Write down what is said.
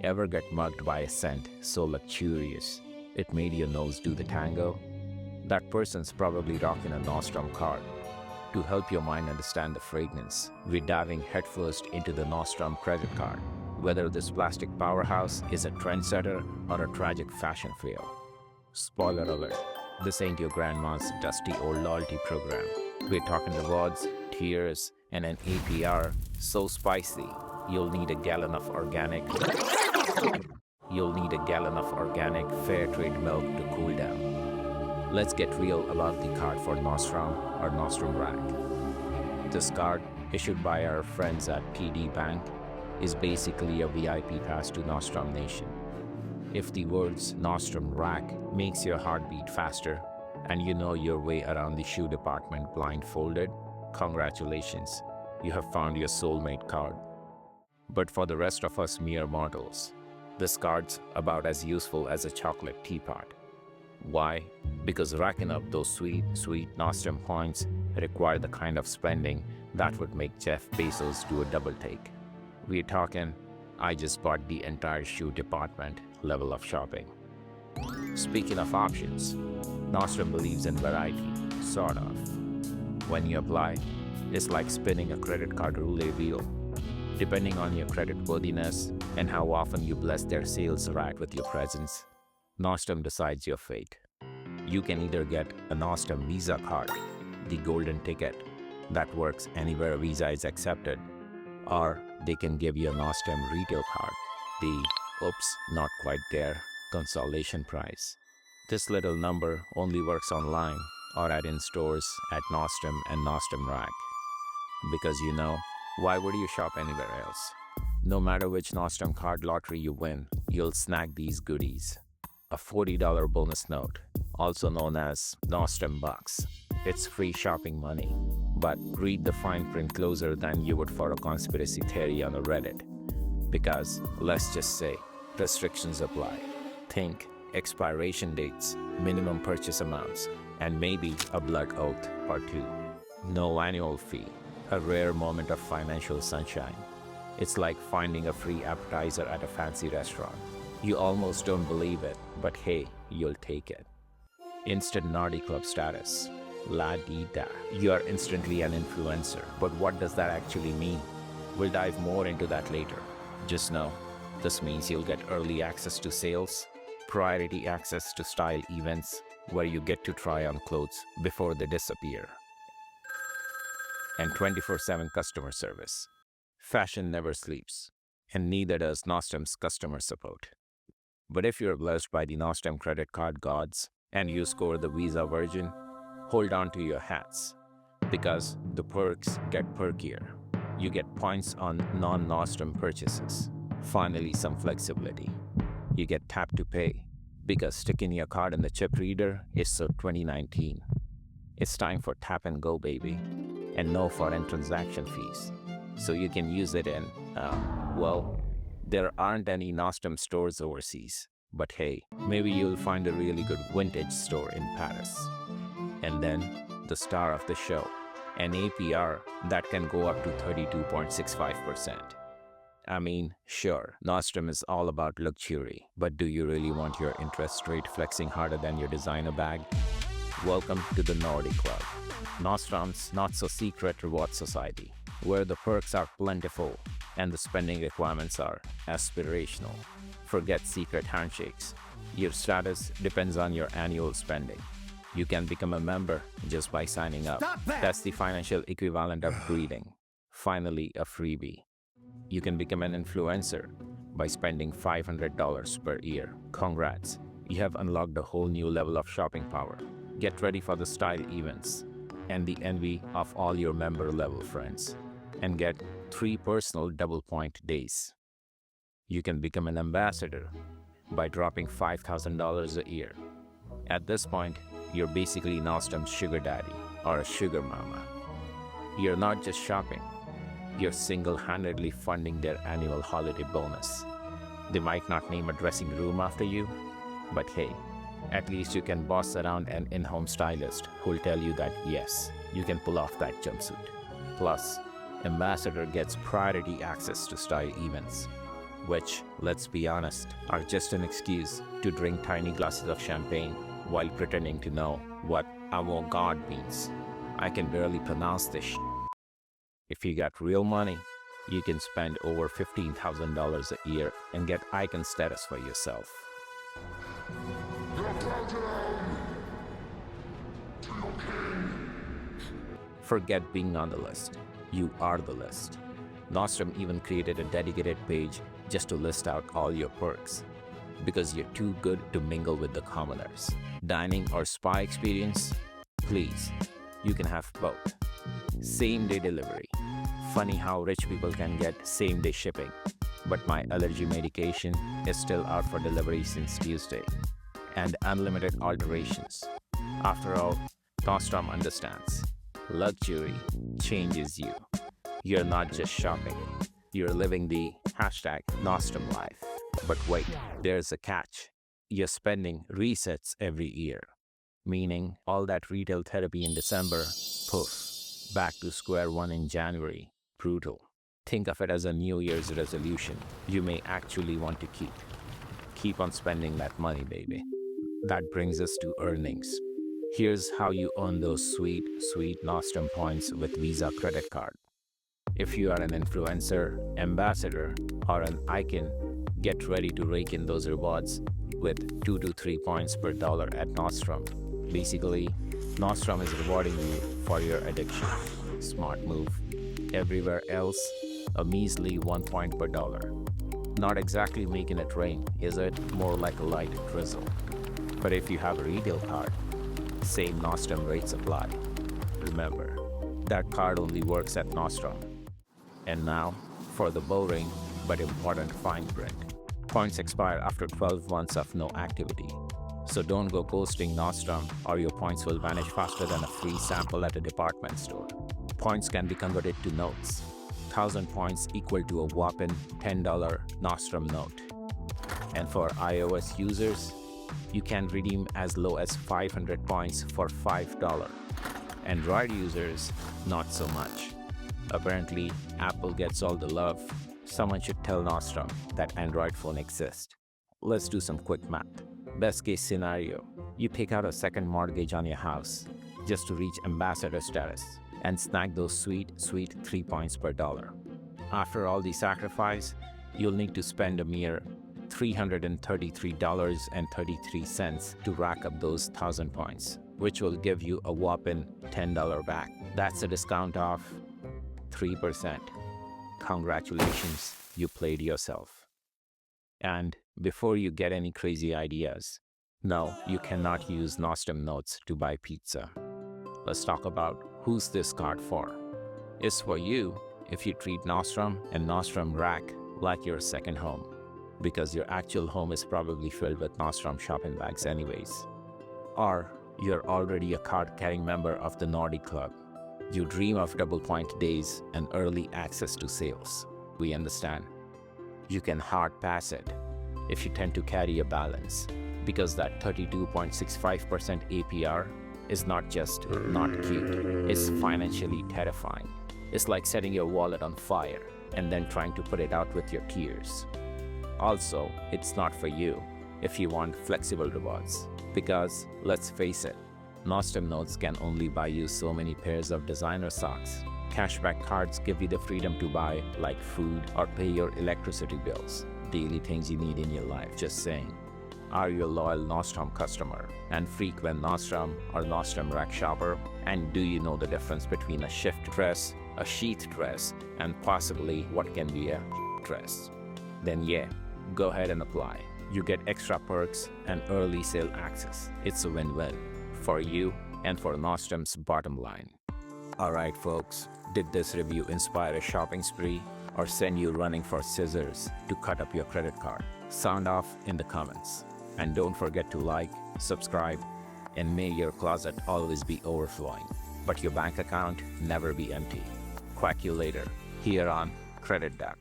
Ever get mugged by a scent so luxurious it made your nose do the tango? That person's probably rocking a Nordstrom Card. To help your mind understand the fragrance, we're diving headfirst into the Nordstrom Credit Card. Whether this plastic powerhouse is a trendsetter or a tragic fashion fail. Spoiler alert, this ain't your grandma's dusty old loyalty program. We're talking rewards, tiers, and an APR so spicy you'll need a gallon of organic fair trade milk to cool down. Let's get real about the card for Nordstrom or Nordstrom Rack. This card, issued by our friends at PD Bank, is basically a VIP pass to Nordstrom Nation. If the words Nordstrom Rack makes your heart beat faster and you know your way around the shoe department blindfolded, congratulations, you have found your soulmate card. But for the rest of us mere mortals, this card's about as useful as a chocolate teapot. Why? Because racking up those sweet Nordstrom points require the kind of spending that would make Jeff Bezos do a double take. We're talking, I just bought the entire shoe department level of shopping. Speaking of options, Nordstrom believes in variety, sort of. When you apply, it's like spinning a credit card roulette wheel. Depending on your credit worthiness and how often you bless their sales rack with your presence, Nordstrom decides your fate. You can either get a Nordstrom Visa card, the golden ticket that works anywhere Visa is accepted, or they can give you a Nordstrom retail card, the oops, not quite there consolation prize. This little number only works online or at in-stores at Nordstrom and Nordstrom Rack. Because why would you shop anywhere else? No matter which Nordstrom card lottery you win, you'll snag these goodies. A $40 bonus note, also known as Nordstrom Bucks. It's free shopping money, but read the fine print closer than you would for a conspiracy theory on a Reddit. Because, let's just say, restrictions apply. Think expiration dates, minimum purchase amounts, and maybe a blood oath or two. No annual fee, a rare moment of financial sunshine. It's like finding a free appetizer at a fancy restaurant. You almost don't believe it, but hey, you'll take it. Instant Nordy Club status. La-di-da. You are instantly an influencer, but what does that actually mean? We'll dive more into that later. Just know, this means you'll get early access to sales, priority access to style events where you get to try on clothes before they disappear, and 24/7 customer service. Fashion never sleeps, and neither does Nordstrom's customer support. But if you're blessed by the Nordstrom credit card gods and you score the Visa version, hold on to your hats, because the perks get perkier. You get points on non-Nordstrom purchases. Finally, some flexibility. You get tap to pay, because sticking your card in the chip reader is so 2019. It's time for tap and go, baby, and no foreign transaction fees. So you can use it in, there aren't any Nordstrom stores overseas. But hey, maybe you'll find a really good vintage store in Paris. And then, the star of the show, an APR that can go up to 32.65%. I mean, sure, Nordstrom is all about luxury, but do you really want your interest rate flexing harder than your designer bag? Welcome to the Nordy Club, Nordstrom's not-so-secret reward society, where the perks are plentiful and the spending requirements are aspirational. Forget secret handshakes. Your status depends on your annual spending. You can become a member just by signing up. That's the financial equivalent of greeting. Finally, a freebie. You can become an influencer by spending $500 per year. Congrats, you have unlocked a whole new level of shopping power. Get ready for the style events and the envy of all your member level friends. And get 3 personal double point days. You can become an ambassador by dropping $5,000 a year. At this point, you're basically Nordstrom's sugar daddy or a sugar mama. You're not just shopping, you're single-handedly funding their annual holiday bonus. They might not name a dressing room after you, but hey, at least you can boss around an in-home stylist who'll tell you that yes, you can pull off that jumpsuit. Plus, Ambassador gets priority access to style events. which, let's be honest, are just an excuse to drink tiny glasses of champagne while pretending to know what avant-garde means. I can barely pronounce this shit. If you got real money, you can spend over $15,000 a year and get icon status for yourself. Forget being on the list. You are the list. Nordstrom even created a dedicated page just to list out all your perks. Because you're too good to mingle with the commoners. Dining or spa experience? Please, you can have both. Same-day delivery. Funny how rich people can get same-day shipping. But my allergy medication is still out for delivery since Tuesday. And unlimited alterations. After all, Nordstrom understands. Luxury changes you. You're not just shopping. You're living the #Nordstrom life. But wait, there's a catch. Your spending resets every year. Meaning all that retail therapy in December, poof, back to square one in January. Brutal. Think of it as a New Year's resolution you may actually want to keep. Keep on spending that money, baby. That brings us to earnings. Here's how you earn those sweet Nordstrom points with Visa credit card. If you are an influencer, ambassador, or an icon, get ready to rake in those rewards with 2 to 3 points per dollar at Nordstrom. Basically, Nordstrom is rewarding you for your addiction. Smart move. Everywhere else, a measly 1 point per dollar. Not exactly making it rain, is it? More like a light drizzle. But if you have a retail card, same Nordstrom rates apply. Remember, that card only works at Nordstrom. And now, for the boring but important fine print. Points expire after 12 months of no activity. So don't go ghosting Nordstrom or your points will vanish faster than a free sample at a department store. Points can be converted to notes. 1,000 points equal to a whopping $10 Nordstrom note. And for iOS users, you can redeem as low as 500 points for $5. Android users, not so much. Apparently, Apple gets all the love. Someone should tell Nordstrom that Android phone exists. Let's do some quick math. Best case scenario, you take out a second mortgage on your house just to reach ambassador status and snag those sweet 3 points per dollar. After all the sacrifice, you'll need to spend a mere $333.33 to rack up those 1,000 points, which will give you a whopping $10 back. That's a discount of 3%. Congratulations, you played yourself. And before you get any crazy ideas, no, you cannot use Nordstrom notes to buy pizza. Let's talk about who's this card for. It's for you if you treat Nordstrom and Nordstrom Rack like your second home, because your actual home is probably filled with Nordstrom shopping bags anyways. Or you're already a card-carrying member of the Nordy Club. You dream of double point days and early access to sales. We understand. You can hard pass it if you tend to carry a balance, because that 32.65% APR is not just not cute, it's financially terrifying. It's like setting your wallet on fire and then trying to put it out with your tears. Also, it's not for you if you want flexible rewards, because let's face it, Nordstrom notes can only buy you so many pairs of designer socks. Cashback cards give you the freedom to buy like food or pay your electricity bills, daily things you need in your life. Just saying. Are you a loyal Nordstrom customer and frequent Nordstrom or Nordstrom Rack shopper? And do you know the difference between a shift dress, a sheath dress, and possibly what can be a dress? Then yeah, go ahead and apply. You get extra perks and early sale access. It's a win-win for you and for Nordstrom's bottom line. Alright folks, did this review inspire a shopping spree or send you running for scissors to cut up your credit card? Sound off in the comments. And don't forget to like, subscribe, and may your closet always be overflowing, but your bank account never be empty. Quack you later, here on Credit Debt.